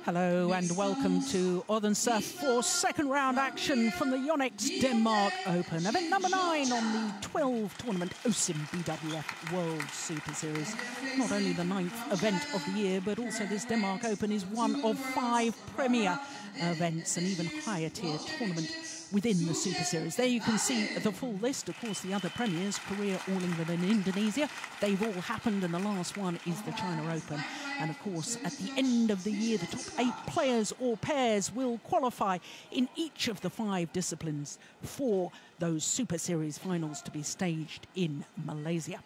Hello and welcome to Odense for second round action from the Yonex Denmark Open, event number 9 on the 12 tournament OSIM BWF World Superseries. Not only the 9th event of the year, but also this Denmark Open is one of 5 premier events, an even higher tier tournament within the Super Series. There you can see the full list. Of course, the other premiers, Korea, All England and Indonesia, they've all happened, and the last one is the China Open. And of course, at the end of the year, the top 8 players or pairs will qualify in each of the 5 disciplines for those Super Series finals to be staged in Malaysia.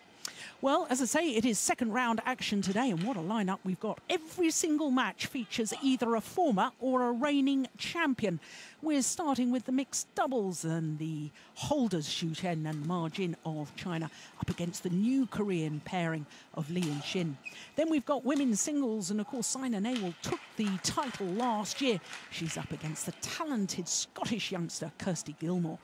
Well, as I say, it is second round action today, and what a lineup we've got. Every single match features either a former or a reigning champion. We're starting with the mixed doubles, and the holders, Chen and Ma Jin of China, up against the new Korean pairing of Lee and Shin. Then we've got women's singles, and of course Sina Nehwal took the title last year. She's up against the talented Scottish youngster Kirsty Gilmore.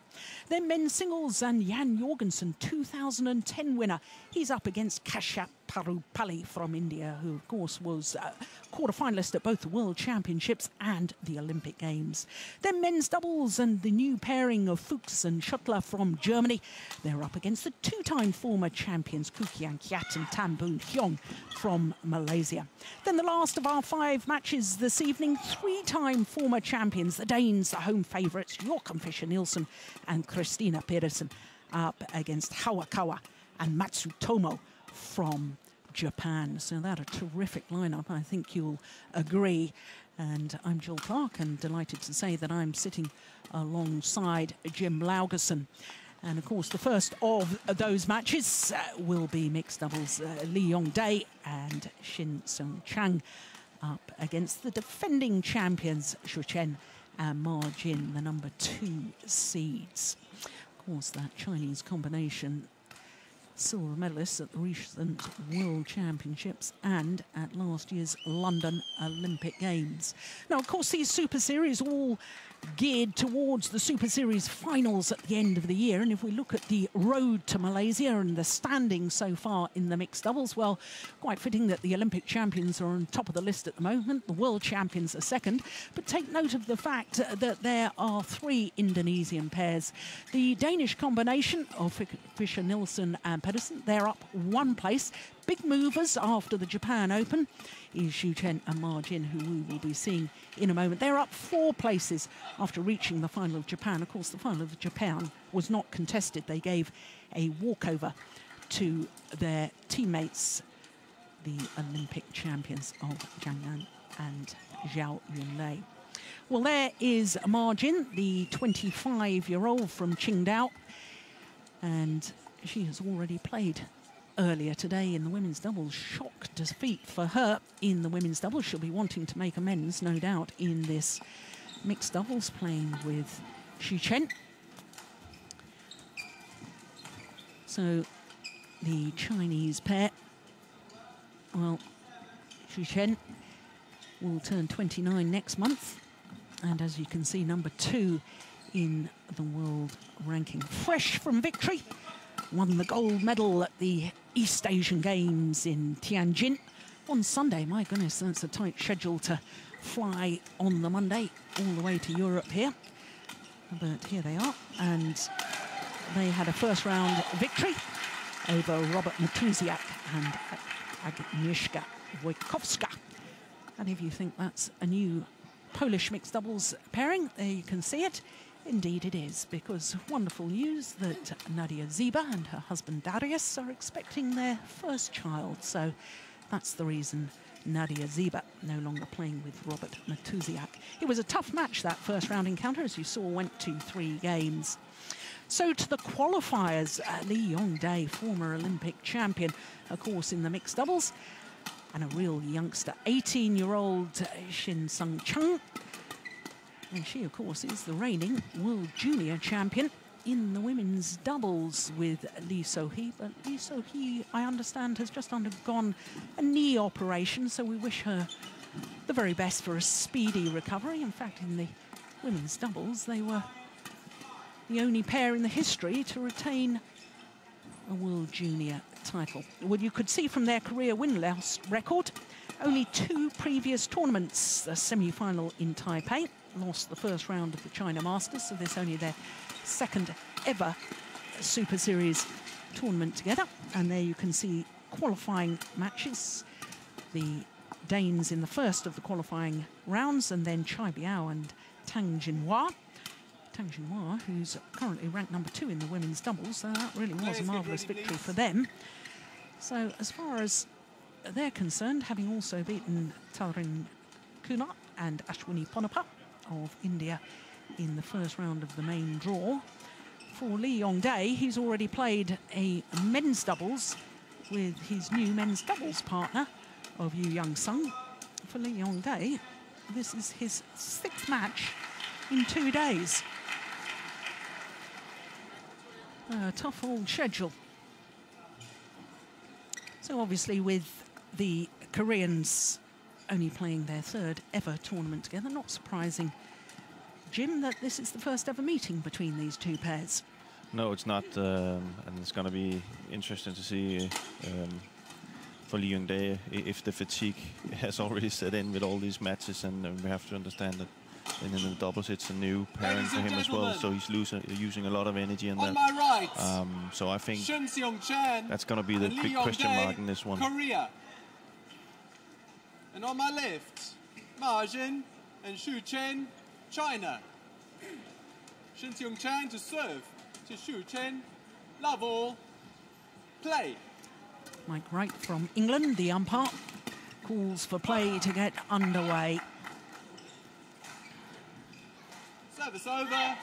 Then men's singles, and Jan Jorgensen, 2010 winner. He's up against Kashyap Parupalli from India, who of course was quarter-finalist at both the World Championships and the Olympic Games. Then men's doubles, and the new pairing of Fuchs and Schuttler from Germany. They're up against the 2-time former champions Kukian Kiat and Tan Boon Hyung from Malaysia. Then the last of our 5 matches this evening, 3-time former champions, the Danes, the home favourites, Joachim Fischer-Nielsen and Christina Pedersen, up against Hawakawa and Matsutomo from Japan. So that a terrific lineup, I think you'll agree. And I'm Jill Clark, and delighted to say that I'm sitting alongside Jim Laugerson. And of course, the first of those matches will be mixed doubles. Lee Yong-dae and Shin Seung Chang up against the defending champions Shu Chen and Ma Jin, the number 2 seeds. Of course, that Chinese combination, silver medalists at the recent World Championships and at last year's London Olympic Games. Now, of course, these Super Series all geared towards the Super Series finals at the end of the year. And if we look at the road to Malaysia and the standing so far in the mixed doubles, well, quite fitting that the Olympic champions are on top of the list at the moment. The world champions are second. But take note of the fact that there are 3 Indonesian pairs. The Danish combination of Fischer-Nielsen and Pedersen, they're up 1 place. Big movers after the Japan Open is Shu Chen and Ma Jin, who we will be seeing in a moment. They're up 4 places after reaching the final of Japan. Of course, the final of Japan was not contested. They gave a walkover to their teammates, the Olympic champions of Zhang Nan and Zhao Yunlei. Well, there is Ma Jin, the 25-year-old from Qingdao, and she has already played earlier today in the women's doubles. Shock defeat for her in the women's doubles. She'll be wanting to make amends, no doubt, in this mixed doubles, playing with Shu Chen. So the Chinese pair, well, Shu Chen will turn 29 next month, and as you can see, number 2 in the world ranking. Fresh from victory, won the gold medal at the East Asian Games in Tianjin on Sunday. My goodness, that's a tight schedule to fly on the Monday all the way to Europe here. But here they are, and they had a first round victory over Robert Matusiak and Agnieszka Wojtkowska. And if you think that's a new Polish mixed doubles pairing, there you can see it. Indeed it is, because wonderful news that Nadia Ziba and her husband Darius are expecting their first child. So that's the reason Nadia Ziba no longer playing with Robert Matusiak. It was a tough match, that first round encounter, as you saw, went to 3 games. So to the qualifiers, Lee Yong-dae, former Olympic champion, of course, in the mixed doubles, and a real youngster, 18-year-old Shin Seung Chang. And she, of course, is the reigning World Junior champion in the women's doubles with Lee So-hee. But Lee So-hee, I understand, has just undergone a knee operation, so we wish her the very best for a speedy recovery. In fact, in the women's doubles, they were the only pair in the history to retain a World Junior title. Well, you could see from their career win-loss record, only 2 previous tournaments, the semi-final in Taipei, lost the first round of the China Masters, so this is only their 2nd ever Super Series tournament together. And there you can see qualifying matches. The Danes in the first of the qualifying rounds, and then Chai Biao and Tang Jinhua. Tang Jinhua, who's currently ranked number 2 in the women's doubles, so that really was a marvellous victory for them. So as far as they're concerned, having also beaten Tarin Kunat and Ashwini Ponappa of India in the first round of the main draw. For Lee Yong-dae, he's already played a men's doubles with his new men's doubles partner of Yu Young-sung. For Lee Yong-dae, this is his 6th match in 2 days. A tough old schedule. So obviously with the Koreans only playing their 3rd ever tournament together, not surprising, Jim, that this is the first ever meeting between these 2 pairs. No, it's not, and it's going to be interesting to see for Lee Yong-dae if the fatigue has already set in with all these matches, and we have to understand that in the doubles it's a new pairing for him as well, so he's using a lot of energy in that. Right. So I think Chen that's going to be the big question mark in this one. Korea. And on my left, Ma Jin and Shu Chen, China. Shin Seung to serve to Shu Chen. Love all. Play. Mike Wright from England, the umpire, calls for play to get underway. Service over.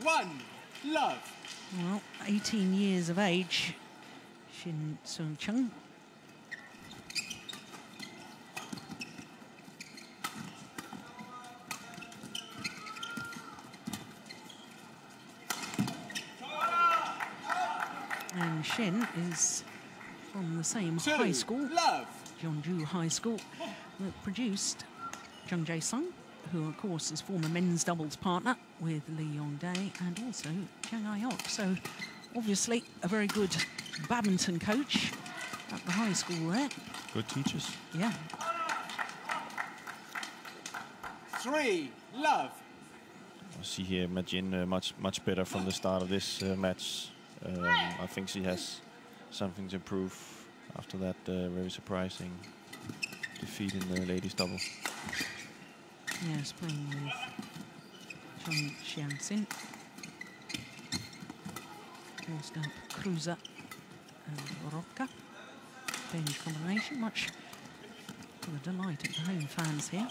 1. Love. Well, 18 years of age, Shin Seung. And Shin is from the same high school, Jeonju High School, that produced Jung Jae-sung, who of course is former men's doubles partner with Lee Yong-dae, and also Jang Ah-yok. So obviously a very good badminton coach at the high school there. Good teachers. Yeah. 3. Love. I see here Majin much better from the start of this match. I think she has something to prove after that very surprising defeat in the ladies' double. Yes, playing with Chung Xiang-sin, Oscar Cruiser and Rocca. Danish combination, much to the delight of the home fans here.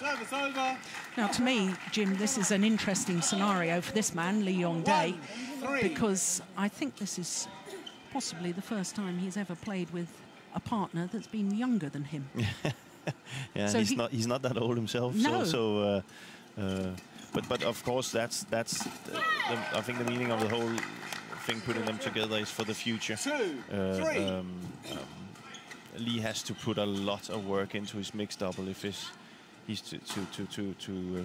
Service over. Now, to me, Jim, this is an interesting scenario for this man, Lee Yong-dae, because I think this is possibly the first time he's ever played with a partner that's been younger than him. Yeah, so he's not that old himself. No. But of course I think the meaning of the whole thing, putting them together, is for the future. 2, 3. Lee has to put a lot of work into his mixed double if he's to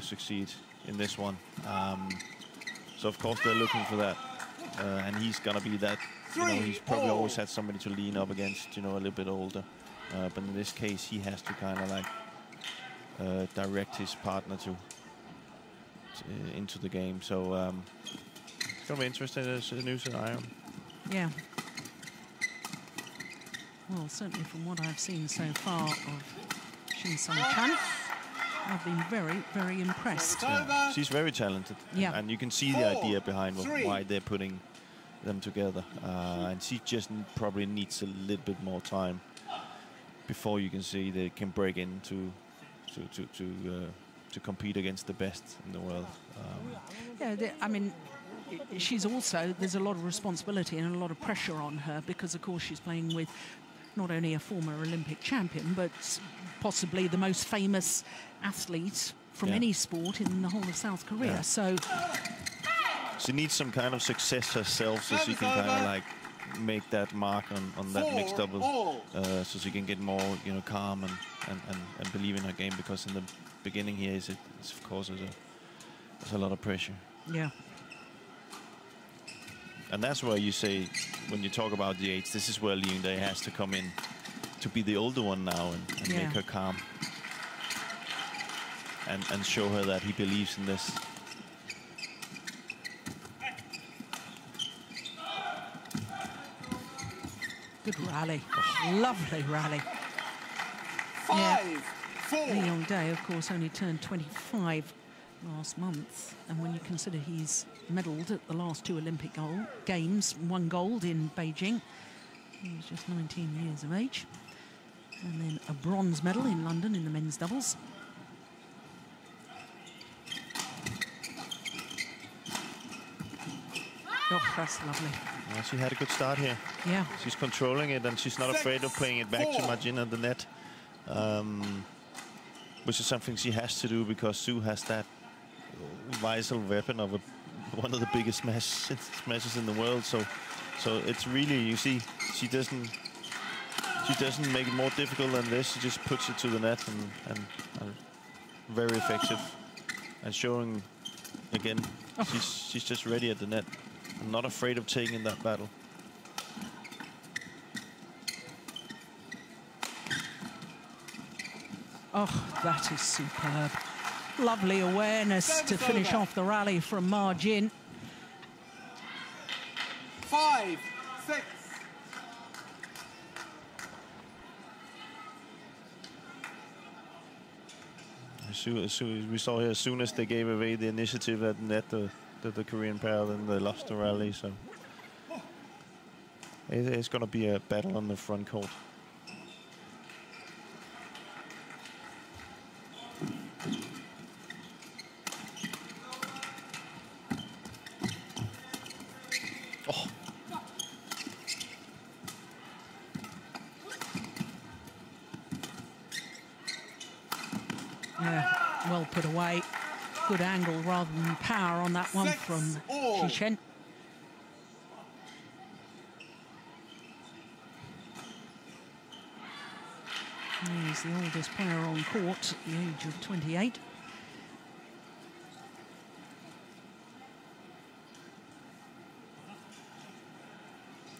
succeed in this one. So of course they're looking for that, and he's gonna be that. You know, he's probably always had somebody to lean up against, you know, a little bit older. But in this case, he has to kind of like direct his partner into the game. So it's gonna be interesting as a new scenario. Yeah. Well, certainly from what I've seen so far of Shin Seung-chan, I've been very, very impressed. Yeah. She's very talented. Yeah. And you can see the idea behind why they're putting them together. And she just probably needs a little bit more time before you can see they can break into to compete against the best in the world. Yeah, I mean, she's also, there's a lot of responsibility and a lot of pressure on her because, of course, she's playing with not only a former Olympic champion, but possibly the most famous athlete from any sport in the whole of South Korea. Yeah. So she needs some kind of success herself so she can kind of like make that mark on that mixed double, so she can get more, you know, calm and believe in her game, because in the beginning here it's of course there's a lot of pressure. Yeah. And that's where you say, when you talk about the age, this is where Young Dae has to come in to be the older one now and make her calm. And show her that he believes in this. Good rally. Lovely rally. 5-4. Young Dae, of course, only turned 25 last month. And when you consider he's medalled at the last 2 Olympic Games, 1 gold in Beijing. He was just 19 years of age. And then a bronze medal in London in the men's doubles. Oh, that's lovely. Well, she had a good start here. Yeah. She's controlling it, and she's not afraid of playing it back to Margin at the net. Which is something she has to do, because Sue has that vital weapon of one of the biggest smashes in the world. So it's really, you see, she doesn't make it more difficult than this. She just puts it to the net, and very effective. And showing again, she's just ready at the net. I'm not afraid of taking that battle. Oh, that is superb. Lovely awareness to finish off the rally from Margin. 5-6. We saw here, as soon as they gave away the initiative at net, the Korean pair, then they lost the rally. So it's going to be a battle on the front court. Oh. Yeah, well put away. Good angle rather than power on that one from Chen. He's the oldest player on court at the age of 28.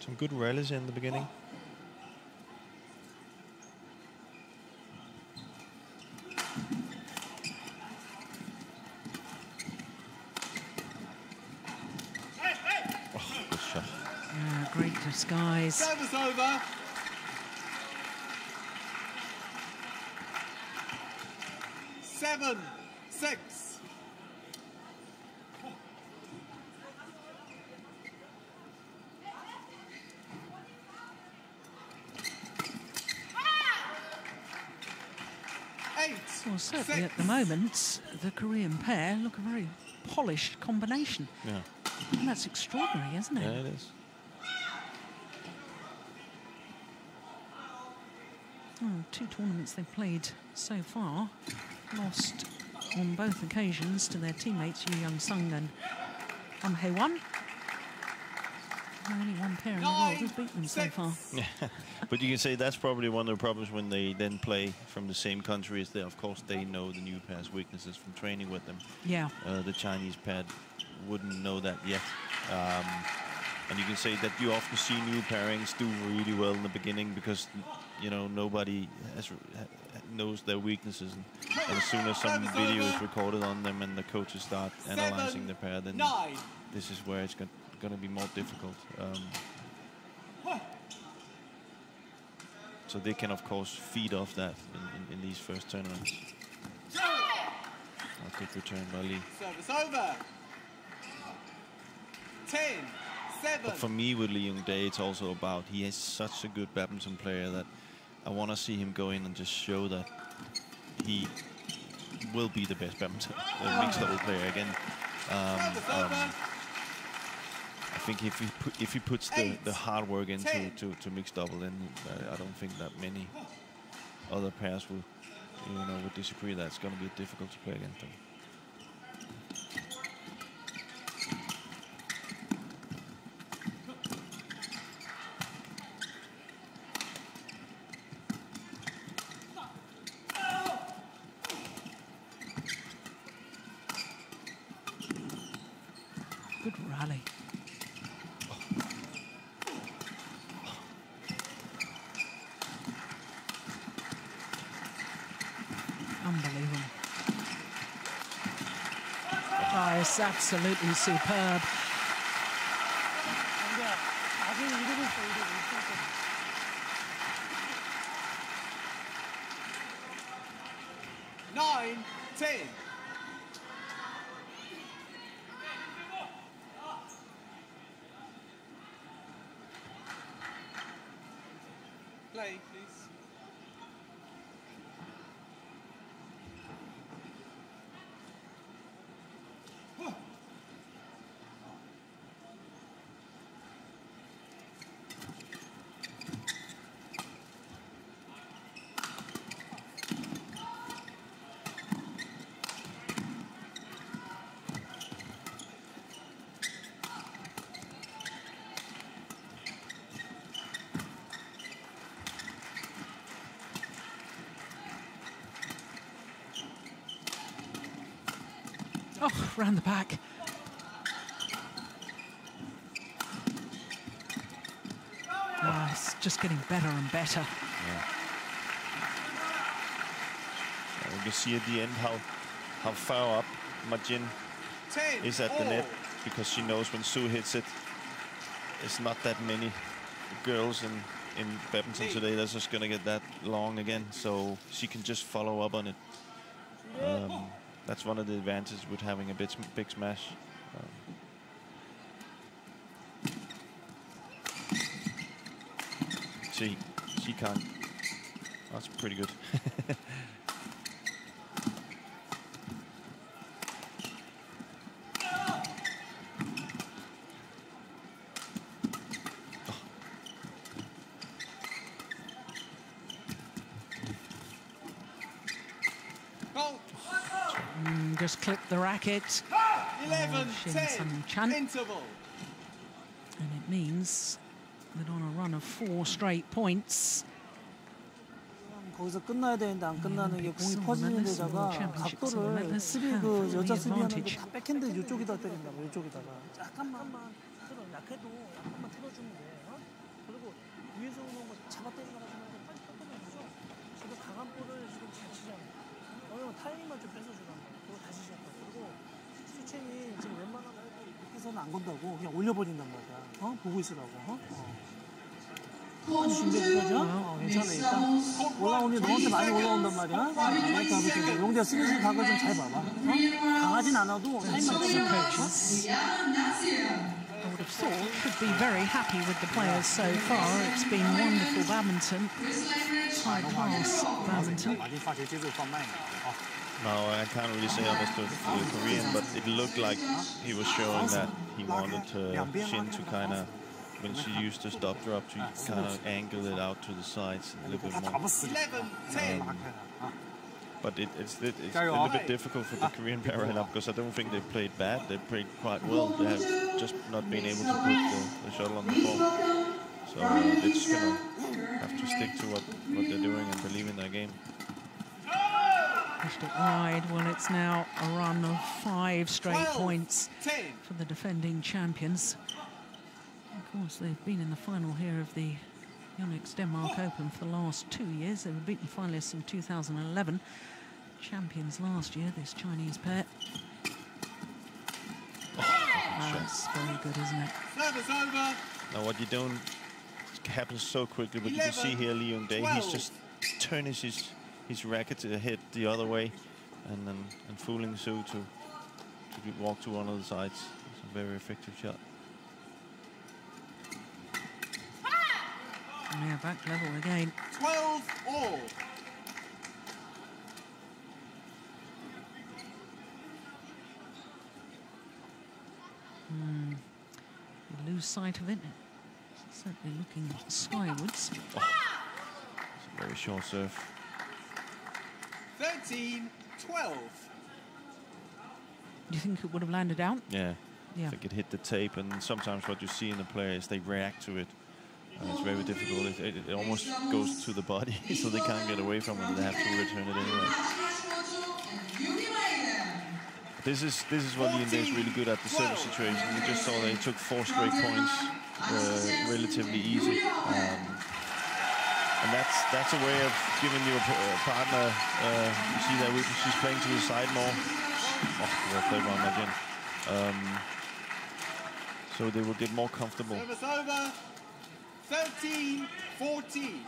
Some good rallies in the beginning. Oh, good shot. Yeah, great disguise. Service over. 7-6. Well, certainly at the moment, the Korean pair look a very polished combination. Yeah. And that's extraordinary, isn't it? Yeah, it is. Oh, 2 tournaments they've played so far. Lost on both occasions to their teammates, Seung and Hae-won. Only one pair in the world has beaten them so far. But you can say that's probably one of the problems when they then play from the same country. Is that, of course, they know the new pair's weaknesses from training with them. Yeah. The Chinese pair wouldn't know that yet. And you can say that you often see new pairings do really well in the beginning because, you know, nobody knows their weaknesses. And as soon as some video is recorded on them and the coaches start analyzing the pair, then this is where it's going to be more difficult. So they can, of course, feed off that in these first tournaments. A good return by Lee. Service over. 10-7. But for me, with Lee Young Dae, it's also about he is such a good badminton player that I want to see him go in and just show that he will be the best badminton mixed double player again. I think if he puts the hard work into mixed double, then I don't think that many other pairs will, would disagree that it's going to be difficult to play against them. Good rally. service, absolutely superb. Nine, 10. Play, please. Oh, round the back. Oh, it's just getting better and better. Yeah. You can see at the end how far up Majin is at the net, because she knows when Sue hits it, it's not that many girls in badminton today that's just going to get that long again, so she can just follow up on it. That's one of the advantages with having a big smash. She can't. That's pretty good. Just clipped the racket. 11, Shin 10, Chen. interval. And it means that on a run of 4 straight points, 거기서 끝나야 되는데 안 끝나는 게 공이 퍼지는 데다가 각도를 수비 그 여자 수비하는데 다 백핸드 이쪽에다 때린다. 이쪽에다가 약간만 틀어. 약해도 약간만 틀어주면 돼. 그리고 위에서 오는 거 잡아 때리는 거 가지고 빨리 뻗어내죠. 지금 강한 볼을 지금 잘 치잖아. 왜냐면 타이밍만 좀 뺏어주란 말이야. 그리고 다시 시작하고. 그리고 슈첸이 지금 웬만하면 밑에서는 안 건다고 그냥 올려버린단 말이야. 보고 있으라고. 준비해주죠? 괜찮아, 일단. 올라오니 너한테 많이 올라온단 말이야. 용대야 스매싱 각을 좀 잘 봐봐. 강하진 않아도 타임만 coaches, I would have thought, could be very happy with the players so far. It's been wonderful badminton, high-class badminton. No, I can't really say I understood the Korean, but it looked like he was showing that he wanted Shin to kind of, when she used the stop drop, to kind of angle it out to the sides a little bit more. 11, 10. But it's a little bit difficult for the Korean pair right now, because I don't think they played bad. They played quite well. They have just not been able to put the shuttle on the ball. So they're just going to have to stick to what they're doing and believe in their game. Pushed it wide. Well, it's now a run of 5 straight points for the defending champions. Of course, they've been in the final here of the Yonex Denmark Open for the last 2 years. They were beaten finalists in 2011. Champions last year, this Chinese pair. That's very good, isn't it? Service over. Now, what you don't happens so quickly, but you can see here Yong, he's just turning his racket to hit the other way, and fooling Sue to walk to one of the sides. It's a very effective shot. Yeah, back level again. 12 all. You lose sight of it. It's certainly looking skywards. Oh, it's a very short serve. 13, 12. Do you think it would have landed out? Yeah. Yeah. I think it hit the tape, and sometimes what you see in the players, they react to it. It's very difficult. It almost goes to the body, so they can't get away from it. They have to return it anyway. This is what Yong is really good at, the service situation. We just saw they took 4 straight points, relatively easy. And that's a way of giving you a partner. You see that she's playing to the side more. Oh, well played by Majin. So they will get more comfortable. Service over. 13-14.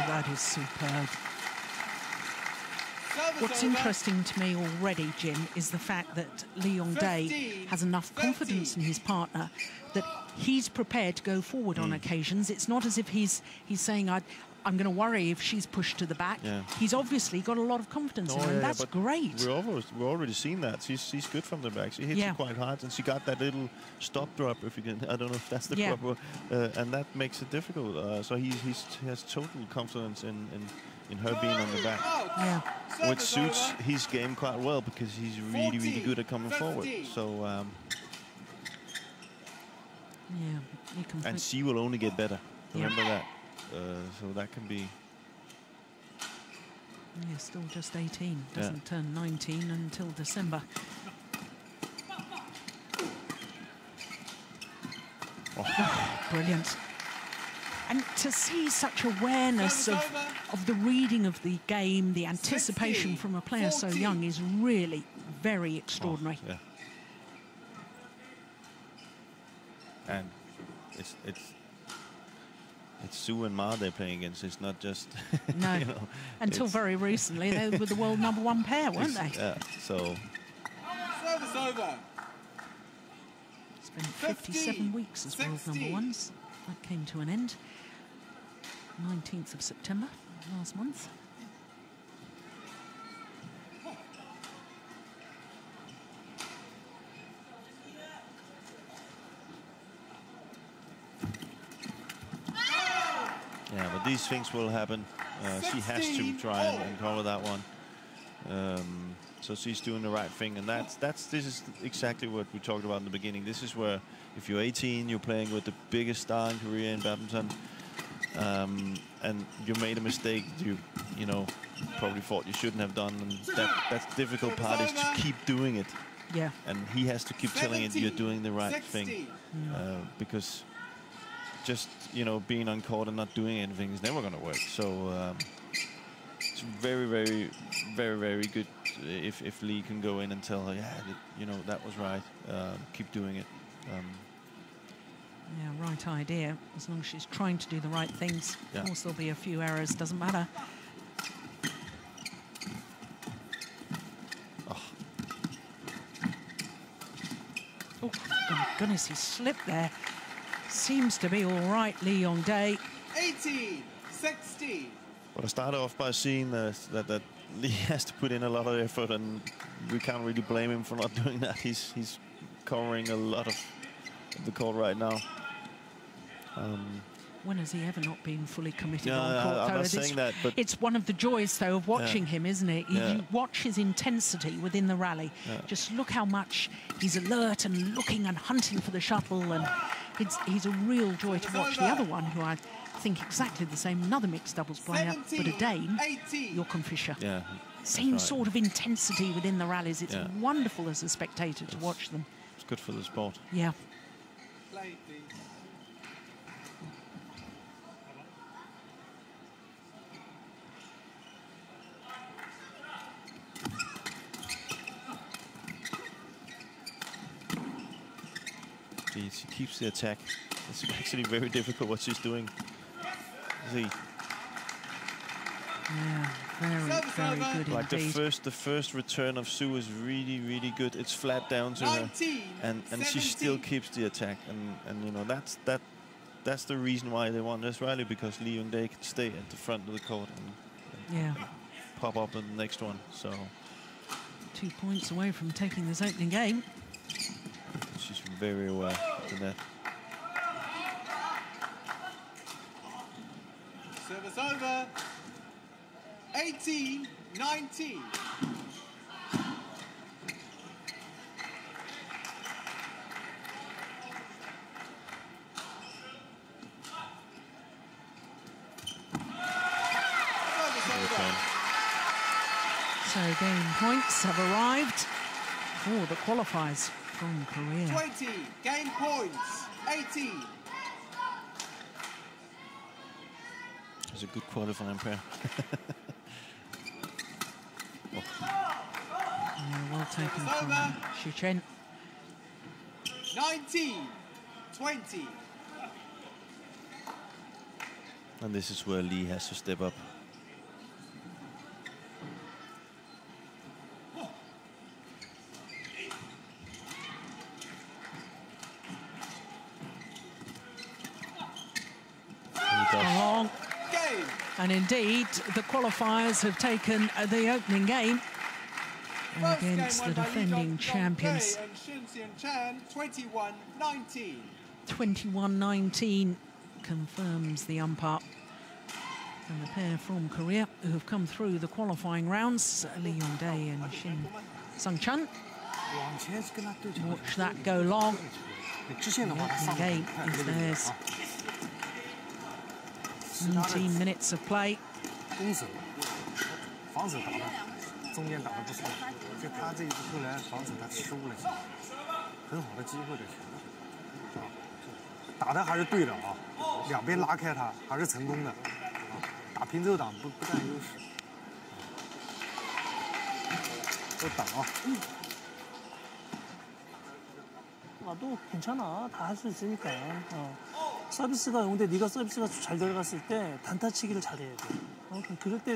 That is superb. What's interesting to me already, Jim, is the fact that Lee Yong-dae has enough confidence in his partner that he's prepared to go forward on occasions. It's not as if he's saying, I'm going to worry if she's pushed to the back. Yeah. He's obviously got a lot of confidence in her, and that's great. We've already seen that. She's good from the back. She hits it quite hard, and she got that little stop drop, if you can. I don't know if that's the proper, and that makes it difficult. So he has total confidence in her being on the back. Yeah. Which suits his game quite well because he's really, really good at coming forward. So, you can. And she will only get better. Remember that. So that can be. Yeah, still just 18. Doesn't turn 19 until December. Oh, brilliant. And to see such awareness of the reading of the game, the anticipation from a player so young is really very extraordinary. Oh, yeah. And it's Sue and Ma they're playing against. It's not just no. You know, until very recently they were the world #1 pair, weren't they? Yeah. So. Service over. It's been 57 weeks as world #1s. That came to an end. 19th of September last month. Yeah, but these things will happen. She has to try and cover that one. So she's doing the right thing, and this is exactly what we talked about in the beginning. This is where, if you're 18, you're playing with the biggest star in Korea in badminton, and you made a mistake you know probably thought you shouldn't have done, and that's the difficult part is to keep doing it. Yeah. And he has to keep telling it you're doing the right thing, because just being on court and not doing anything is never going to work. So it's very, very, very, very good if Lee can go in and tell her, that was right. Keep doing it. Yeah, right idea. As long as she's trying to do the right things. Of course, there'll be a few errors. Doesn't matter. Oh, my goodness, he slipped there. Seems to be all right, Lee Yong-dae. 18-16. Well, I started off by seeing that Lee has to put in a lot of effort, and we can't really blame him for not doing that. He's covering a lot of the court right now. When has he ever not been fully committed on Yeah, court? I'm not saying that, but it's one of the joys, though, of watching him, isn't it? Yeah. You watch his intensity within the rally. Yeah. Just look how much he's alert and looking and hunting for the shuttle, and he's a real joy to watch. The other one, who I think exactly the same, another mixed doubles player, but a Dane, Jochen Fischer. Yeah, same right. sort of intensity within the rallies. It's wonderful as a spectator to watch them. It's good for the sport. Yeah. Play, please. She keeps the attack. It's actually very difficult what she's doing. See. Yeah, very good like indeed. the first return of Sue is really, really good. It's flat down to her, and she still keeps the attack, and that's the reason why they won this rally, because Lee Yong-dae can stay at the front of the court and pop up in the next one. So 2 points away from taking this opening game. she's very aware of the net. Service over. 18-19. So game points have arrived for the qualifiers from Korea. 20, game points, 18. It's a good qualifying pair. Yeah, well taken from Chen. 19, 20. And this is where Lee has to step up. Long. And indeed, the qualifiers have taken the opening game against the defending champions. 21-19. 21-19 confirms the umpire. And the pair from Korea who have come through the qualifying rounds, Lee Yong-dae and Shin Seung. Watch that go long. The opening game is theirs. 19 minutes of play. 中间打得不错，就他这一次出来防守他失误了，很好的机会的球，打的还是对的啊，两边拉开他还是成功的，打平手挡不占优势，都挡啊。 또 괜찮아. 다 할 수 있으니까. 서비스가 근데 네가 서비스가 잘 들어갔을 때 단타치기를 잘해야 돼. 그럴 때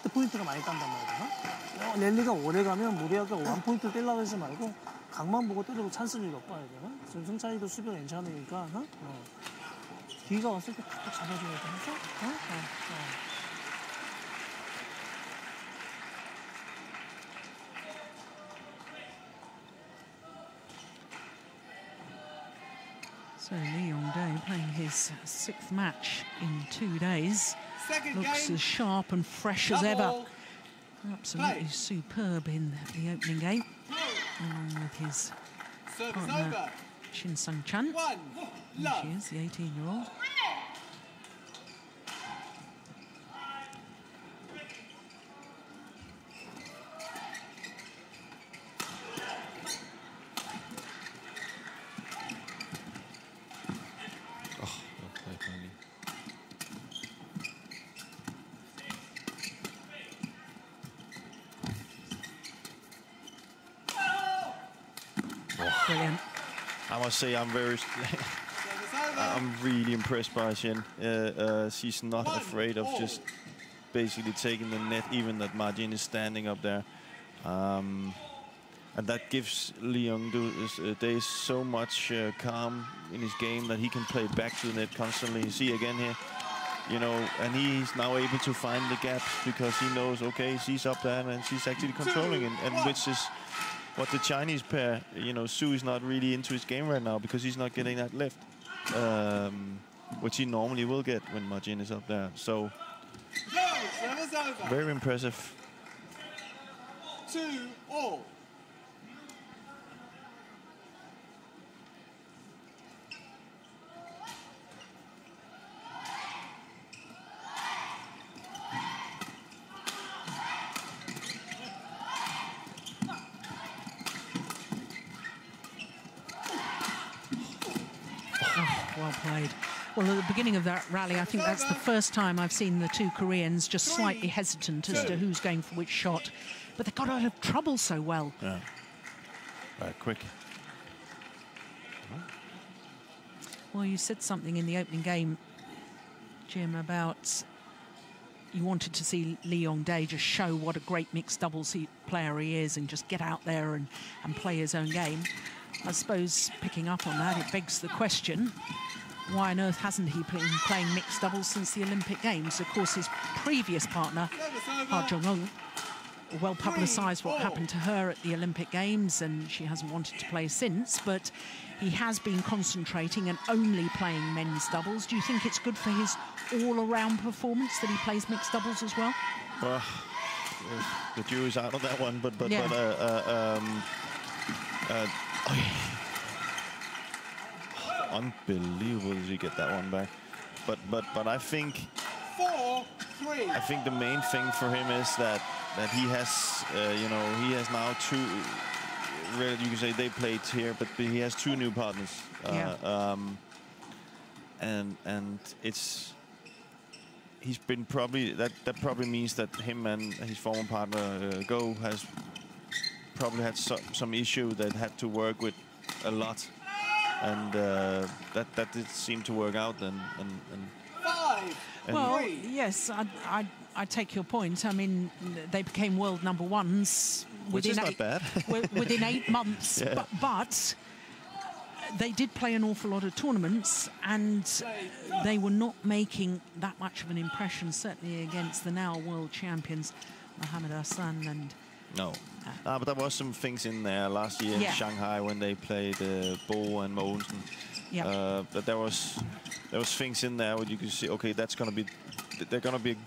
포인트가 많이 딴단 말이야. 랠리가 오래 가면 무리하게 원 포인트 떼려고 하지 말고 각만 보고 때리고 찬스를 엿봐야 돼. 지금 승차이도 수비가 괜찮으니까. 뒤가 왔을 때 탁탁 잡아줘야 돼. So Lee Yong-dae playing his 6th match in 2 days. Looks as sharp and fresh as ever. Absolutely superb in the opening game. Along with his partner Shin Seung. She is the 18-year-old. Brilliant. I must say I'm really impressed by Shin. She's not afraid of just basically taking the net, even that Margin is standing up there. And that gives Lee Yong-dae so much calm in his game that he can play back to the net constantly. You see again here, you know, and he's now able to find the gaps because he knows, okay, she's up there and she's actually controlling it, and which is what the Chinese pair, you know, Su is not really into his game right now because he's not getting that lift, which he normally will get when Margin is up there. So, very impressive. 2-all. Well played. Well, at the beginning of that rally, I think that's the first time I've seen the two Koreans just slightly hesitant as to who's going for which shot. But they got out of trouble so well. Yeah. Very quick. Well, you said something in the opening game, Jim, about you wanted to see Lee Yong-dae just show what a great mixed doubles player he is and just get out there and play his own game. I suppose picking up on that, it begs the question, why on earth hasn't he been playing mixed doubles since the Olympic Games? Of course, his previous partner, Yong, well publicised what happened to her at the Olympic Games, and she hasn't wanted to play since, but he has been concentrating and only playing men's doubles. Do you think it's good for his all-around performance that he plays mixed doubles as well? Well, the jury's out on that one, but unbelievable as you get that one back. But I think I think the main thing for him is that he has, you know, he has now two. You can say they played here, but he has two new partners. And he's been probably that probably means that him and his former partner Go has probably had some issue that had to work with a lot, and that did seem to work out then. Well, yes, I take your point. I mean, they became world #1s which is not bad. within 8 months, but they did play an awful lot of tournaments, and they were not making that much of an impression, certainly against the now world champions, Mohammed Hassan and... No. But there was some things in there last year in Shanghai when they played Bo and Odense. But there was things in there where you could see, okay, that's going to be... They're going to be...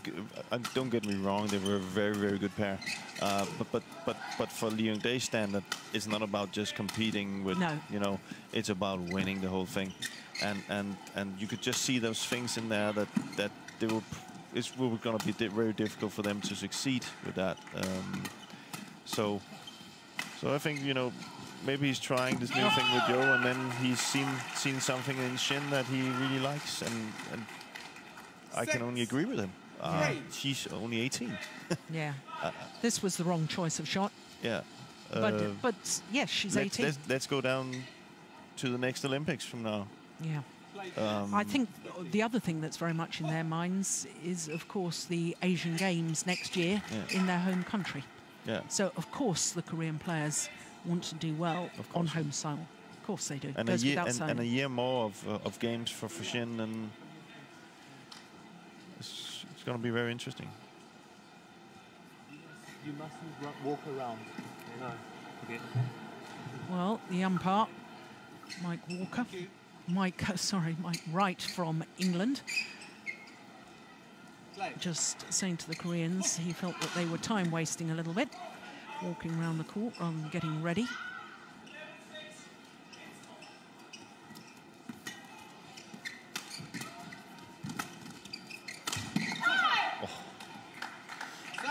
don't get me wrong, they were a very, very good pair. But for Yong Dae's standard, it's not about just competing with, you know, it's about winning the whole thing. And you could just see those things in there that they were... It's going to be very difficult for them to succeed with that. So I think, you know, maybe he's trying this new thing with Joe, and then he's seen something in Shin that he really likes, and I can only agree with him. She's only 18. Yeah, this was the wrong choice of shot. Yeah, but yes, she's 18. Let's go down to the next Olympics from now. Yeah. I think the other thing that's very much in their minds is, of course, the Asian Games next year in their home country. Yeah. So, of course, the Korean players want to do well on home soil. Of course they do. And a year more of games for Shin, and it's going to be very interesting. You mustn't walk around. No. Okay. Well, the umpire, Mike Wright from England, just saying to the Koreans he felt that they were time wasting a little bit, walking around the court rather than getting ready.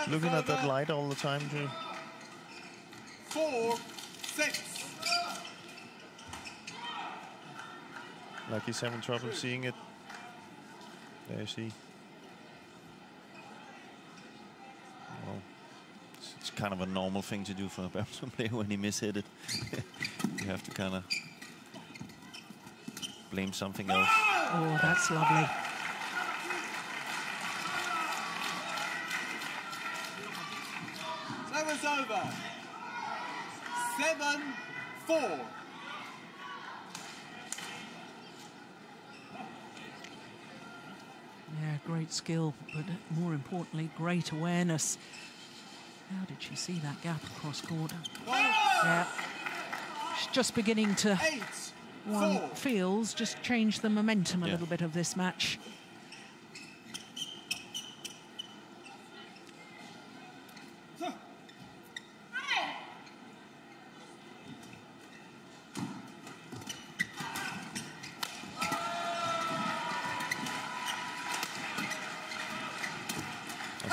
Looking at that light all the time, too. 4-6. Like he's having trouble seeing it. There you see. Well, it's kind of a normal thing to do for a badminton player when he mishit it. You have to kind of blame something else. Oh, that's lovely. Serve's over. 7-4. Yeah, great skill, but more importantly, great awareness. How did she see that gap across court? Yeah, she's just beginning to, one feels, just change the momentum a little bit of this match.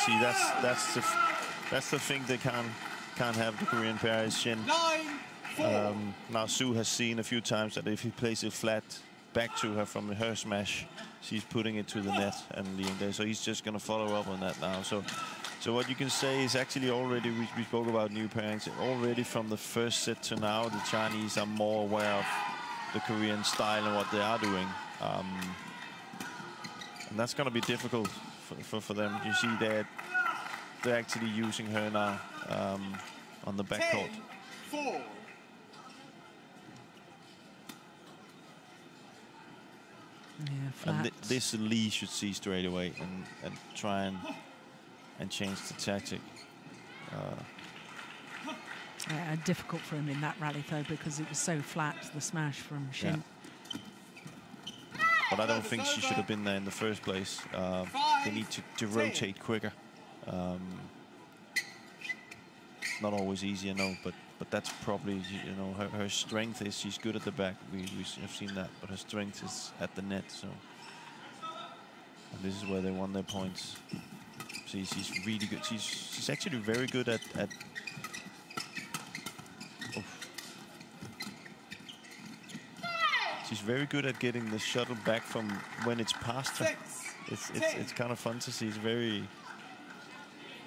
See, that's the thing they can't have, the Korean pair, is Shin. Now Sue has seen a few times that if he plays it flat back to her from her smash, she's putting it to the net and Yong Dae. So he's just going to follow up on that now. So what you can say is actually already, we spoke about new pairings, already from the first set to now, the Chinese are more aware of the Korean style and what they are doing. And that's going to be difficult for them. You see they're actually using her now on the backcourt. 10-4. Yeah, flat. And this Lee should see straight away and try and change the tactic. Difficult for him in that rally though, because it was so flat, the smash from Shin. Yeah. But I don't think she should have been there in the first place. They need to rotate quicker. It's not always easy, I know, but that's probably, you know, her strength is she's good at the back. We have seen that, but her strength is at the net. So and this is where they won their points. She's really good. She's actually very good at she's very good at getting the shuttle back from when it's past her. It's kind of fun to see. It's very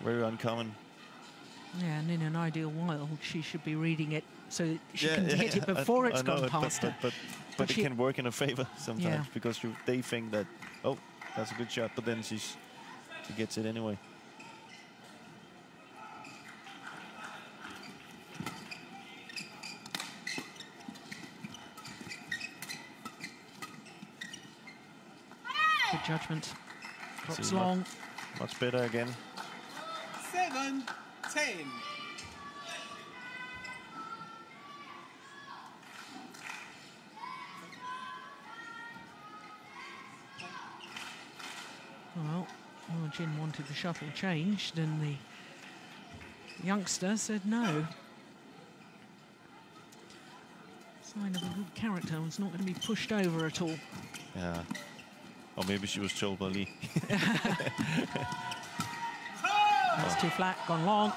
uncommon. Yeah, and in an ideal world, she should be reading it so that she can hit it before it's gone past her. But it can work in her favor sometimes because they think that, oh, that's a good shot, but then she gets it anyway. Good judgment. Drops long. Much better again. 7-10. Well, Jin wanted the shuttle changed, and the youngster said no. Sign of a good character. It's not going to be pushed over at all. Yeah. Or maybe she was told by Lee. That's too flat, gone long.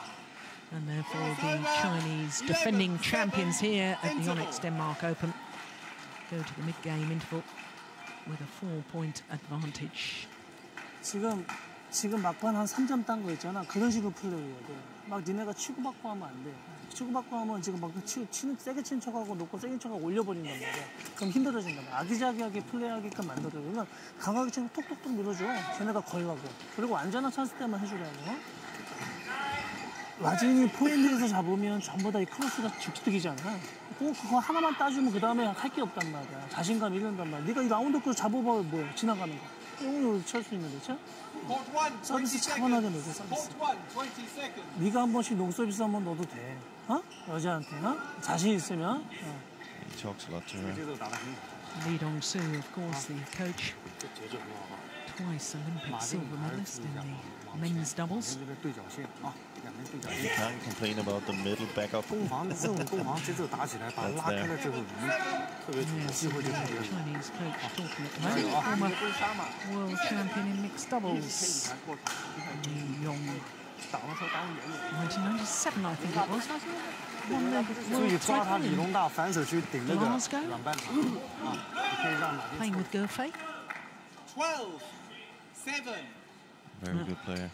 And therefore the Chinese defending champions here at the Yonex Denmark Open go to the mid-game interval with a 4-point advantage. 지금 막판 한 3점 딴 거 있잖아. 그런 식으로 플레이해야 돼. 막 니네가 치고받고 하면 안 돼. 치고받고 하면 지금 막 세게 친 척하고 놓고 세게 척하고 올려버린단 말이야. 그럼 힘들어진단 말이야. 아기자기하게 플레이하게끔 만들어줘. 그러니까 강하게 치고 톡톡톡 밀어줘. 쟤네가 걸라고. 그리고 안전한 찬스 때만 해주라고. 라진이 포핸드에서 잡으면 전부 다 이 크로스가 집득이잖아. 꼭 그거 하나만 따주면 그 다음에 할 게 없단 말이야. 자신감 잃는단 말이야. 네가 이 라운드 거 잡아봐. 뭐야. 지나가는 거. 이거 찰 수 있는데, 참? 서비스 차분하게 넣어줘, 서비스. 네가 한 번씩 농서비스 한번 넣어도 돼. 어? 여자한테, 어? 자신 있으면. He talks a lot to her. Lee Dong-soo, of course, the coach. Twice Olympic silver medalist in the men's doubles. You can't complain about the middle backup. That's there. Chinese coach talking at the moment. Former world champion in mixed doubles. Yong. 1997, I think it was. Won the world title in Glasgow. Playing with Gurfei. 12-7. Very good player.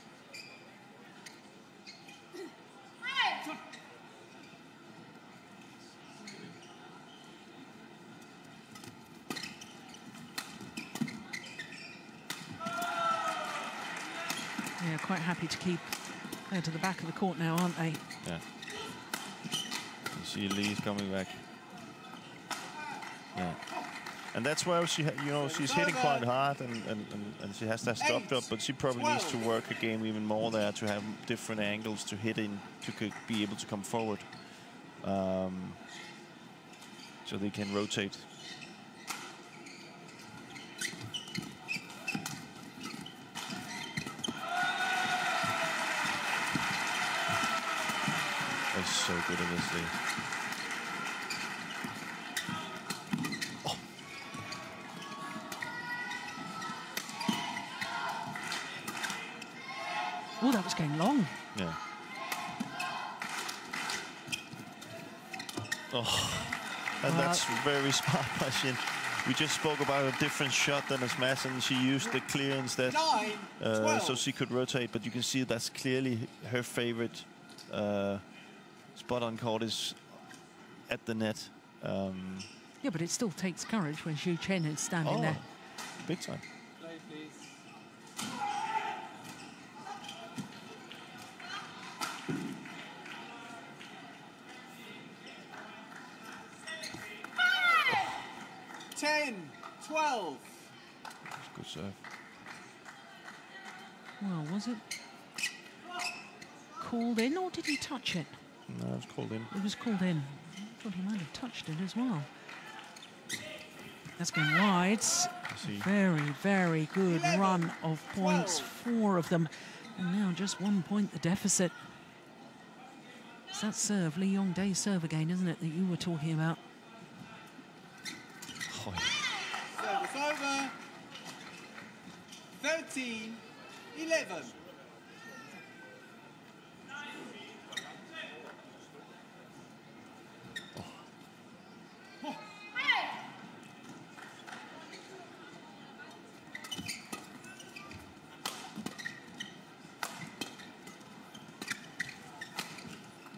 Yeah, quite happy to keep her to the back of the court now, aren't they? Yeah. You see Lee's coming back. Yeah. And that's where she, she's hitting quite hard and she has that stop drop, but she probably needs to work her game even more there to have different angles to hit in to be able to come forward. So they can rotate. They're so good at this thing. Oh, that was going long. Yeah. Oh, and that's very smart by Shin. We just spoke about a different shot than a smash, and she used the clear instead, so she could rotate. But you can see that's clearly her favorite spot on court is at the net. Yeah, but it still takes courage when Chen is standing there. Big time. Play, please. Ten, 12. Good serve. Well, was it called in or did he touch it? No, it was called in. It was called in. I thought he might have touched it as well. That's going wide. Very, very good run of points, 4 of them. And now just 1 point the deficit. It's that serve, Lee Yong-dae's serve again, isn't it, that you were talking about? Oh, Service over. 13-11.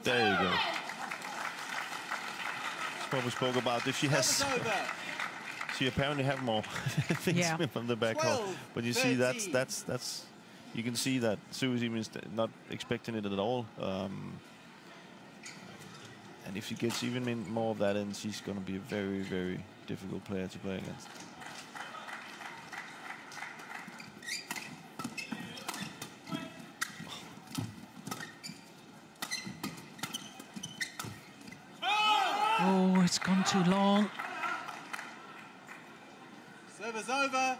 There you go. That's what we spoke about. If she has, she apparently have more things from the back hole. But you see, that's. You can see that Susie is not expecting it at all. And if she gets even more of that in, she's going to be a very, very difficult player to play against. Oh, it's gone too long. Service over.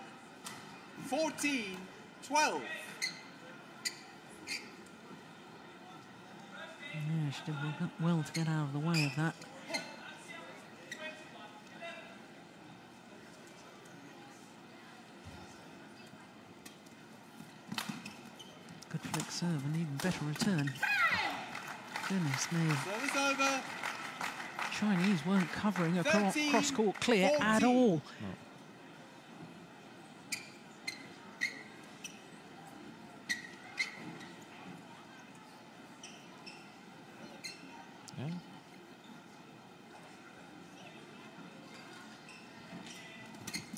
14-12. Yeah, she did well to get out of the way of that. Good flick serve and even better return. Goodness me. Service over. Chinese weren't covering a cross-court clear at all. No.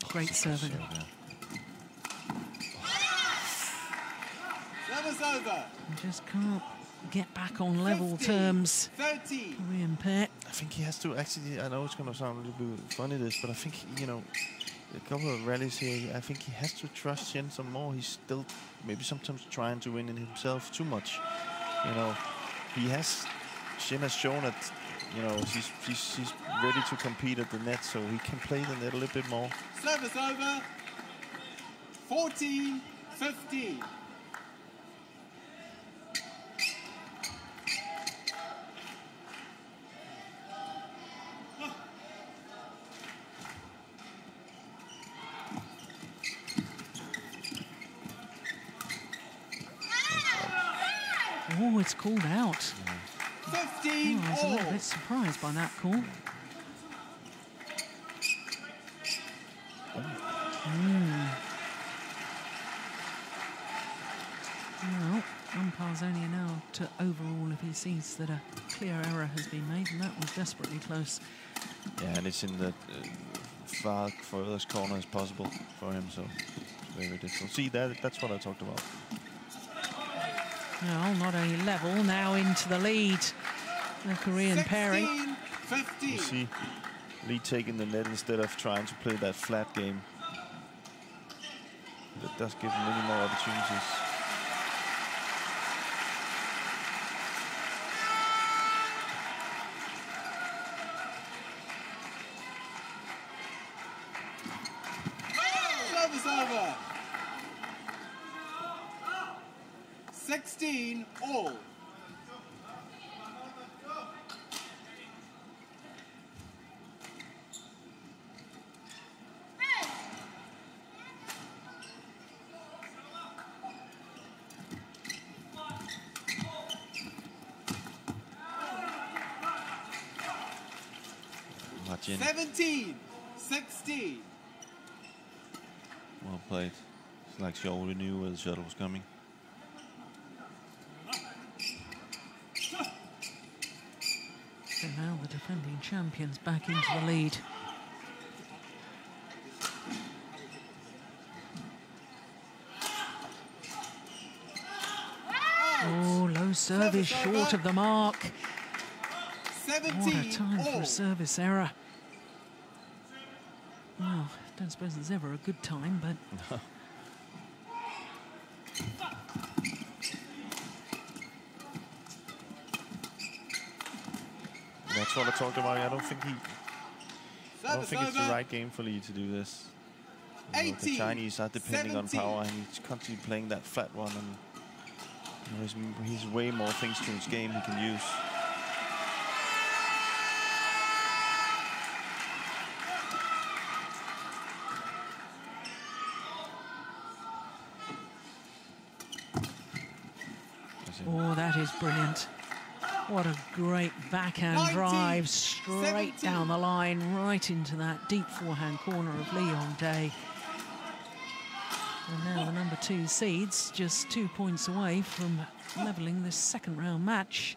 Great serving. Service over. Just can't get back on level terms. 13. Korean pair. I think he has to actually, I know it's going to sound a little bit funny this, but I think, you know, a couple of rallies here, I think he has to trust Shin some more. He's still maybe sometimes trying to win in himself too much. You know, Shin has shown that, you know, she's ready to compete at the net, so he can play the net a little bit more. Service over. 14-15. Oh, it's called out. 15 I was a little bit surprised by that call. Well, umpire's only allowed to overrule if he sees that a clear error has been made, and that was desperately close. Yeah, and it's in the far furthest corner as possible for him, so it's very difficult. See, that's what I talked about. No, not a level, now into the lead. The Korean pairing. 15. You see Lee taking the net instead of trying to play that flat game. That does give him many more opportunities. Service over. 16 all. Martin. 17-16. Well played. It's like she already knew where the shuttle was coming. So now the defending champions back into the lead. Oh, low service short of the mark. What a time for a service error. Well, I don't suppose there's ever a good time, but... That's what I talked about. I don't think it's the right game for Lee to do this. You know, the Chinese are depending on power, and he's constantly playing that flat one, and you know, he's way more things to his game he can use. Oh, that is brilliant. What a great backhand drive, straight down the line, right into that deep forehand corner of Lee Yong. And now the number 2 seeds just 2 points away from levelling this second round match.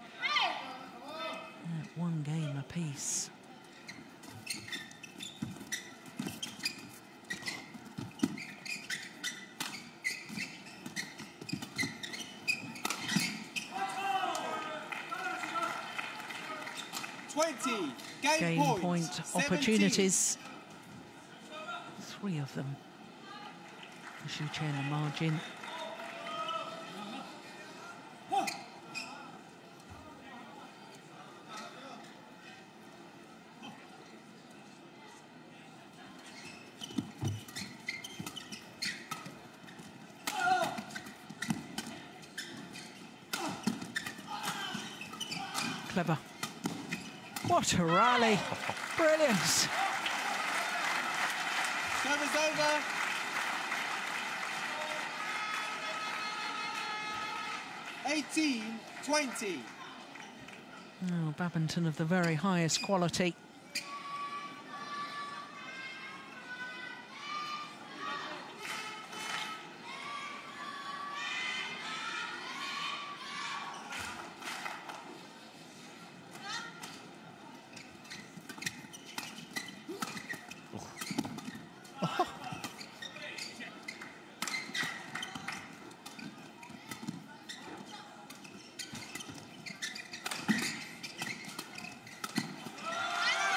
One game apiece. Game point opportunities. 3 of them for Shu Chen and Ma Jin. Clever. What a rally. Brilliant. Service over. (18-20). Oh, badminton of the very highest quality.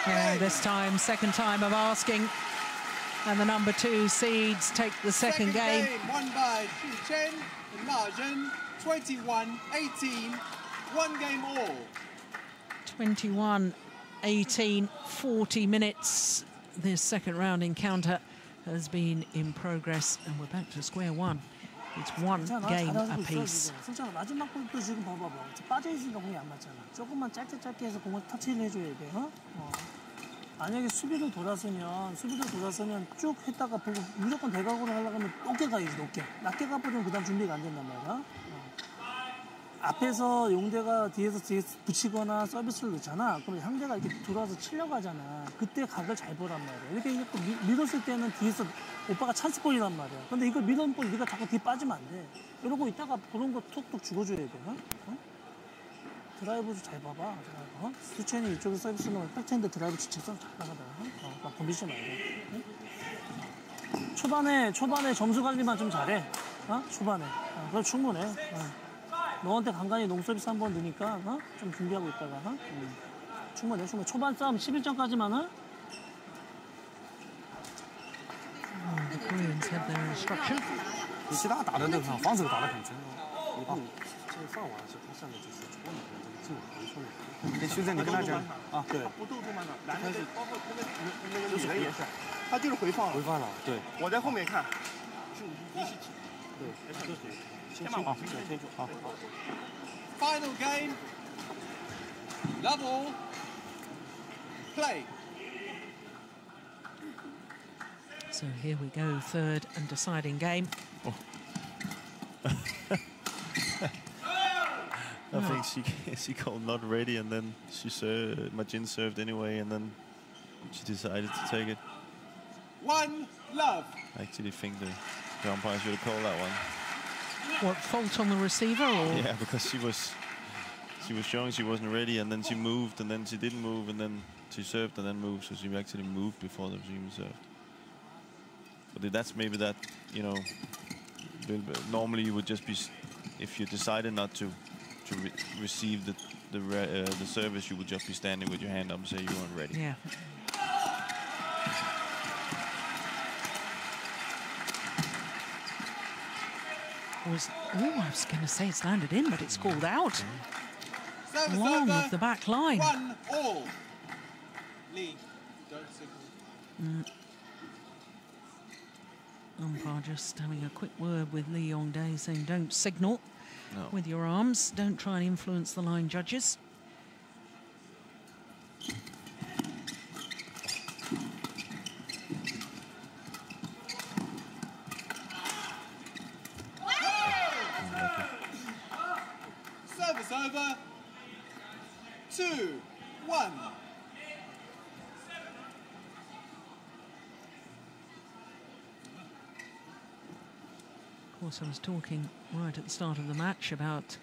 And this time, second time of asking. And the number 2 seeds take the second game. Won by Shu Chen and Ma Jin, 21-18. 1 game all. 21-18, 40 minutes. This second round encounter has been in progress, and we're back to square one. It's 1 game apiece. 승찬아, 마지막 볼도 지금 봐봐봐. 빠져있으니까 공이 안 맞잖아. 조금만 짧게 해서 공을 터치를 해줘야 돼. 만약에 수비를 돌았으면 쭉 했다가 보고 무조건 대각으로 하려면 높게 가야지, 높게. 낮게 가버리면 그 다음 준비가 안 된단 말이야. 앞에서 용대가 뒤에서 붙이거나 서비스를 넣잖아. 그럼 상대가 이렇게 들어와서 치려고 하잖아. 그때 각을 잘 보란 말이야. 이렇게 밀었을 때는 뒤에서 오빠가 찬스볼이란 말이야. 근데 이걸 밀어놓은 볼 네가 자꾸 뒤 빠지면 안 돼. 이러고 있다가 그런 거 툭툭 죽어줘야 돼. 드라이브 잘 봐봐. 수첸이 이쪽에 서비스 넣으면 백핸드 드라이브 치쳐서 잘 나가다. 막 건드리지 말고. 초반에 점수 관리만 좀 잘해. 초반에. 그럼 충분해. 너한테 간간히 농서비스 한 번 넣으니까 좀 준비하고 있다가 충분해. 초반 싸움 11점까지만 The Koreans have their instruction. 你其他打的那场防守打得很真哦。这个放完是他下面就是戳你的这个进攻出来。对，徐震，你跟他讲啊，对。不动作慢的，男的包括那个女的也是，他就是回放了。回放了，对。我在后面看，是一起起。对，先把我先住。好。Final game. Level. Play. So here we go, third and deciding game. Oh. I think she called not ready, and then Ma Jin served anyway, and then she decided to take it. 1 love. I actually think the umpire should have called that one. What, fault on the receiver, or? Yeah, because she was showing she wasn't ready, and then she moved, and then she didn't move, and then she served and then moved, so she actually moved before the regime served. But that's maybe that, you know, normally you would just be, if you decided not to receive the service, you would just be standing with your hand up and say you weren't ready. Yeah. I was going to say it's landed in, but it's called out. Along with the back line. 1-all. Lee, don't signal. Umpire just having a quick word with Lee Yong saying don't signal with your arms. Don't try and influence the line judges. Service over. 2-1. Of course, I was talking right at the start of the match about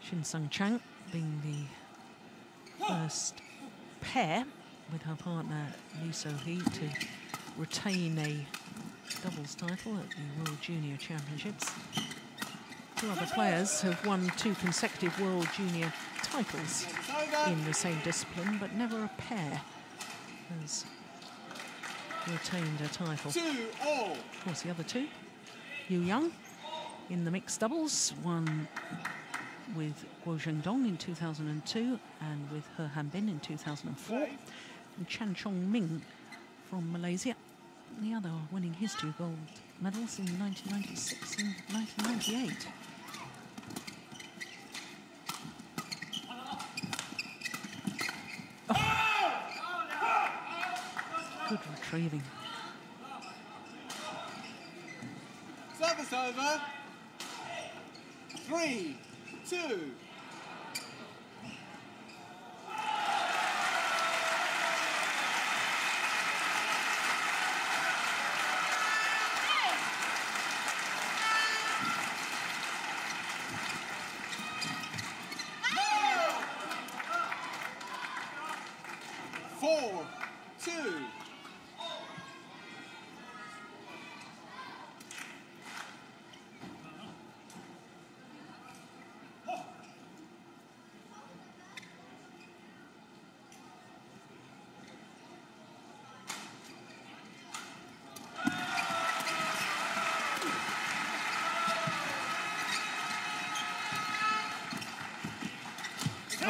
Shin Seung being the first pair with her partner Lee So-hee to retain a doubles title at the World Junior Championships. Two other players have won 2 consecutive World Junior titles in the same discipline, but never a pair has retained a title. 2-all. Of course, the other two, Young in the mixed doubles, won with Guo Zhendong in 2002 and with He Han-bin in 2004. And Chan Chong-ming from Malaysia, the other winning his 2 gold medals in 1996 and 1998. Good retrieving. Service over. 3-2.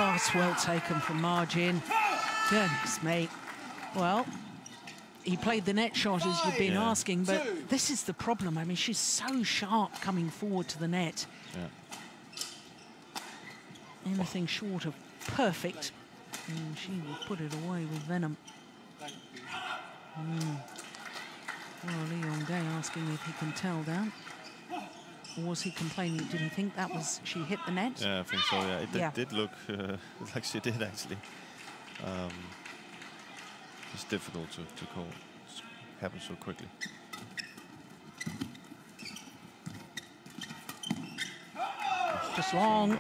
Oh, it's well taken from margin. Goodness me. Well, he played the net shot as you've been asking, but this is the problem. I mean, she's so sharp coming forward to the net. Anything short of perfect, and she will put it away with venom. Well, Lee Yong-dae asking if he can tell down. Or was he complaining? Did he think that was she hit the net? Yeah, I think so. Yeah, it did look like she did actually. It's difficult to call. It happens so quickly. Just long.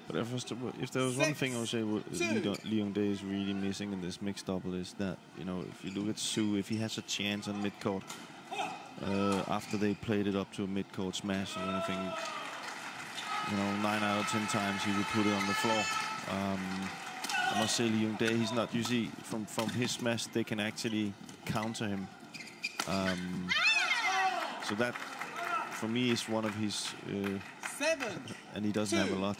But if there was one thing I would say Lee Yong-dae is really missing in this mixed double is that, you know, if you look at Su, if he has a chance on mid-court, after they played it up to a mid-court smash or anything, you know, 9 out of 10 times he would put it on the floor. I must say, Lee Yong-dae, he's not, you see, from his smash, they can actually counter him. So that, for me, is one of his, and he doesn't have a lot.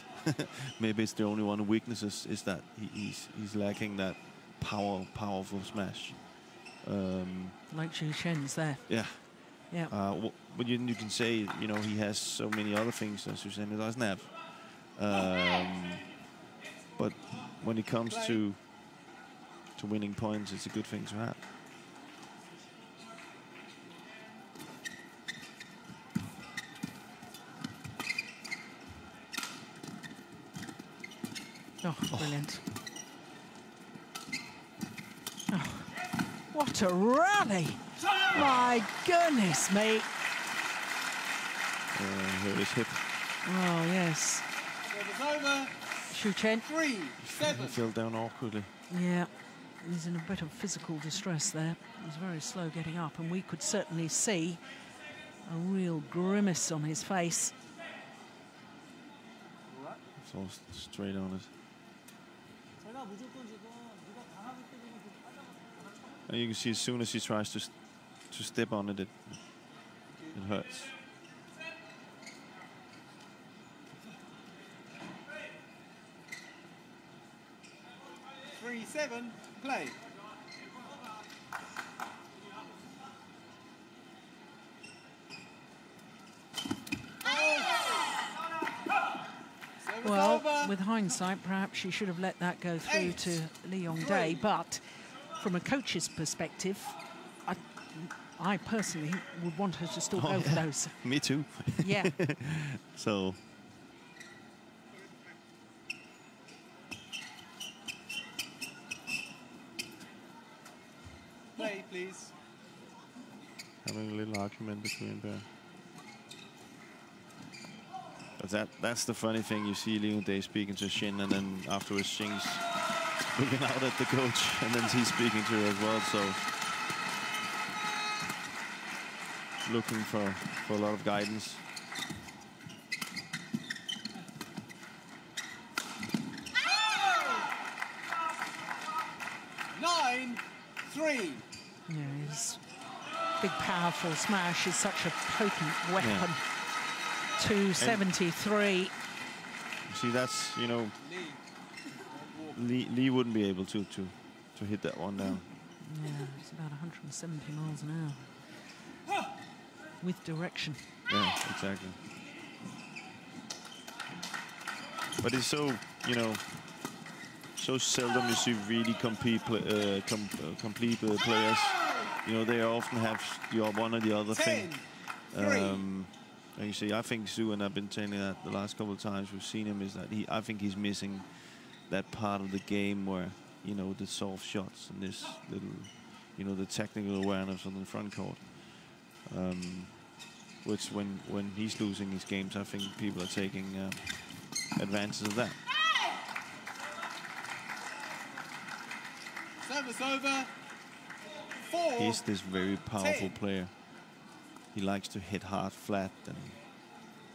Maybe it's the only one of weaknesses, is that he's lacking that powerful smash. Like Chen's there. Yeah. Yeah. But you can say, you know, he has so many other things that Susanne doesn't have. But when it comes to winning points, it's a good thing to have. Oh, brilliant. Oh, what a rally! My goodness me. Here is hip. Oh, yes. Shu Chen. 3-7. He fell down awkwardly. Yeah, he's in a bit of physical distress there. He's very slow getting up, and we could certainly see a real grimace on his face. It's all straight on it. And you can see as soon as he tries to step on it, it hurts. Play. Well, with hindsight, perhaps she should have let that go through to Lee Yong-dae, but from a coach's perspective, I personally would want her to still go for those. Me too. Yeah. So. Play, please. Having a little argument between them. But that's the funny thing. You see Liu Day speaking to Shin, and then afterwards Shin's looking out at the coach, and then he's speaking to her as well. So looking for a lot of guidance. Yeah, his big, powerful smash is such a potent weapon. Yeah. 273. See, that's, you know, Lee wouldn't be able to hit that one down. Yeah, it's about 170 miles an hour with direction. Yeah, exactly. But it's so, you know, so seldom you see really complete players. You know, they often have one or the other thing. Like you see, I think Sue, and I've been saying that the last couple of times we've seen him, is that I think he's missing that part of the game where, you know, the soft shots and this little, you know, the technical awareness on the front court. Which when he's losing his games, I think people are taking advantage of that. Service over. 4. He's this very powerful player. He likes to hit hard flat and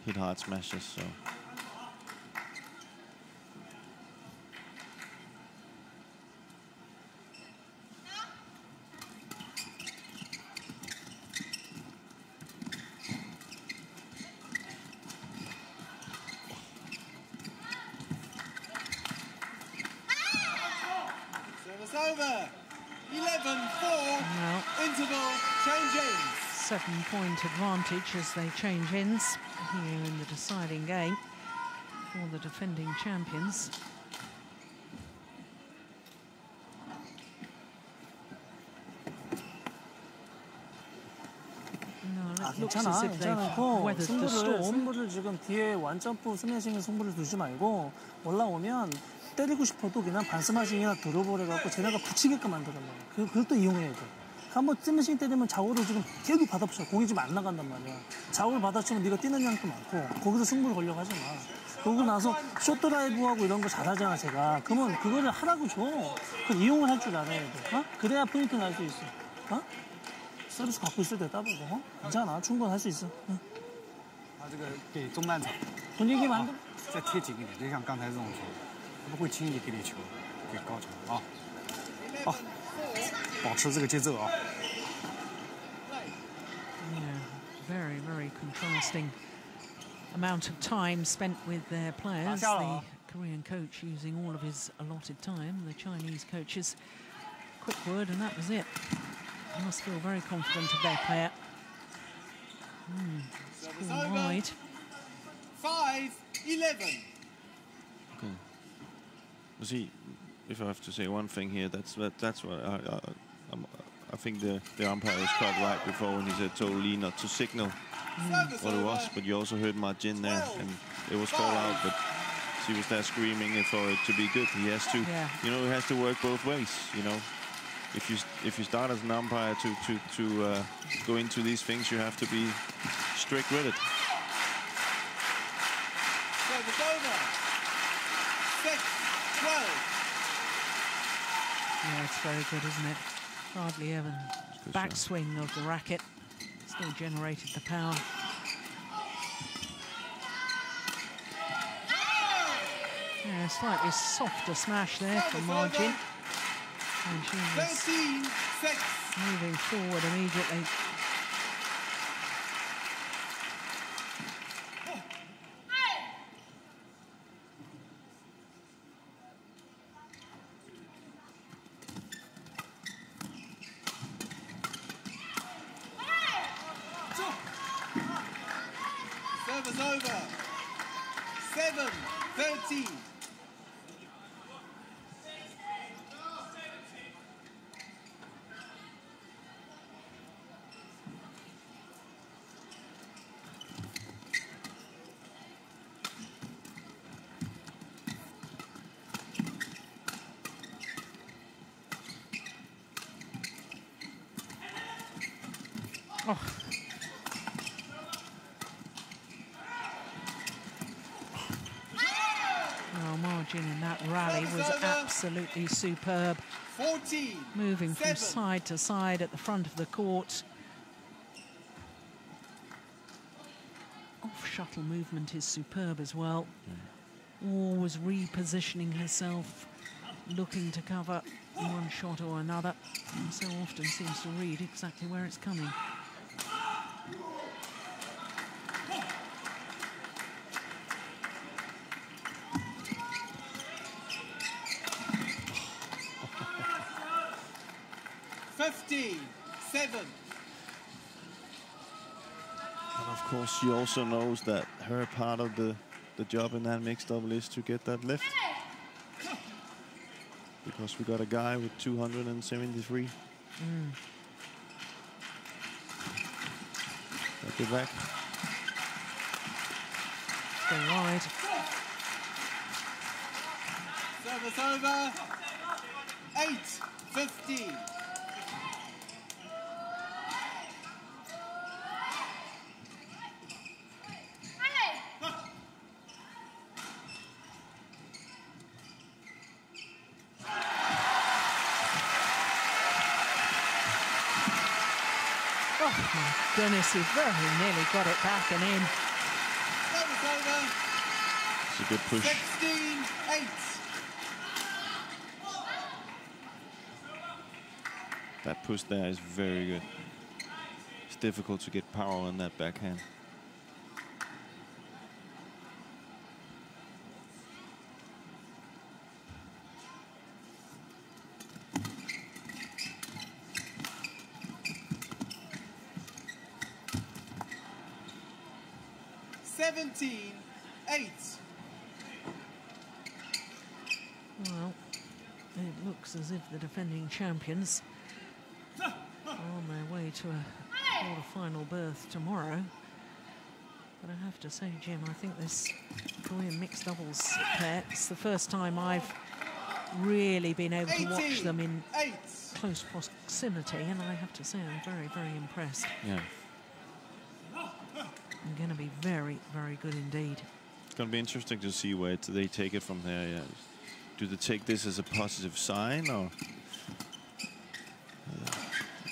hit hard smashes. So. Service over. 11-4. Well, Interval change ends. 7-point advantage as they change ends here in the deciding game for the defending champions. No, it looks as if they've weathered the storm. 승부를 지금 뒤에 완점프 스매싱의 승부를 두지 말고 올라오면 때리고 싶어도 그냥 반 스매싱이나 드롭을 해갖고 쟤네가 붙이게끔 만들단 말이야. 그걸 또 이용해야 돼. 한번 스매싱 때리면 좌우로 지금 계속 받아붙여. 공이 지금 안 나간단 말이야. 좌우를 받아치면 네가 뛰는 양도 많고 거기서 승부를 걸려고 하지 마. 그러고 나서 숏드라이브하고 이런 거 잘하잖아, 제가. 그러면 그거를 하라고 줘. 그걸 이용을 할 줄 알아야 돼. 어? 그래야 포인트 날 수 있어. 어? 서비스 갖고 있을 때 따보고. 어? 괜찮아. 충분히 할 수 있어. 응. 他这个给中慢场， 분위기 만들. 再贴紧一点，就像刚才这种球，他不会轻易给你球，给高球啊。好，保持这个节奏啊。 Yeah, very, very contrasting amount of time spent with their players. The Korean coach using all of his allotted time. The Chinese coaches, quick word, and that was it. They must feel very confident of their player. Score wide. 5-11. Okay. Well, see, if I have to say one thing here, that's what I think the umpire was quite right before when he said told Lee not to signal what it was, but you also heard Martin there, and it was called out, but she was there screaming for it to be good. He has to, you know, he has to work both ways. You know, if you start as an umpire to go into these things, you have to be strict with it. Service over. 6-12. Yeah, it's very good, isn't it? Hardly ever backswing of the racket. Still generated the power. Yeah, slightly softer smash there from Martin. And she was 13-6. moving forward immediately. Service over. 7-13. Oh. Jin in that rally was absolutely superb. 14. Moving from 7. side to side at the front of the court. Off-shuttle movement is superb as well. Always repositioning herself, looking to cover one shot or another, and so often seems to read exactly where it's coming. Seven. But of course, she also knows that her part of the job in that mixed double is to get that lift. Because we got a guy with 273. Get back. Go wide. Service over. 8-15. Goodness, he very nearly got it back and in. It's a good push. 16-8. That push there is very good. It's difficult to get power on that backhand. Well, it looks as if the defending champions are on their way to a quarter-final berth tomorrow. But I have to say, Jim, I think this Korean mixed doubles pair, it's the first time I've really been able to watch them in close proximity, and I have to say I'm very, very impressed. Yeah. I'm going to be very, very good indeed. It's going to be interesting to see where they take it from there. Yeah. Do they take this as a positive sign, or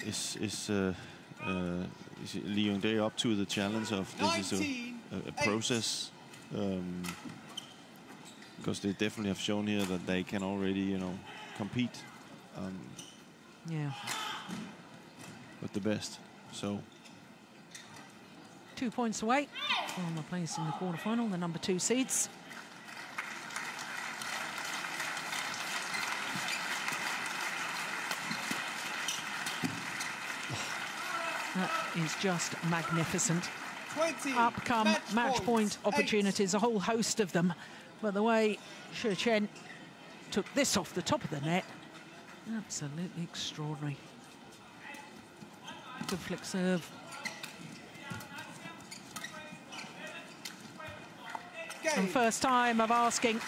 is Lee Yong-dae up to the challenge of this is a process? Because they definitely have shown here that they can already, you know, compete. Yeah. With the best. So 2 points away from the place in the quarterfinal, the number 2 seeds. That is just magnificent. Up come match point opportunities, a whole host of them. But the way Chen took this off the top of the net, absolutely extraordinary. Good flick serve. And first time of asking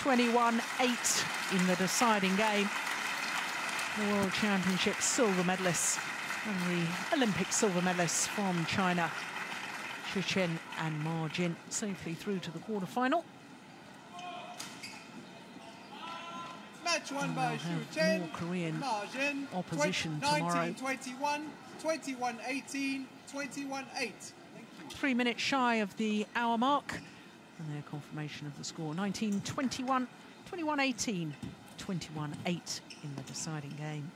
21-8 in the deciding game. The World Championship silver medalists and the Olympic silver medalists from China, Chen and Ma Jin, safely through to the quarterfinal. Match won by Chen. More Korean opposition tomorrow. 19-21, 21-18, 21-8. 3 minutes shy of the hour mark. And their confirmation of the score, 19-21, 21-18, 21-8 in the deciding game.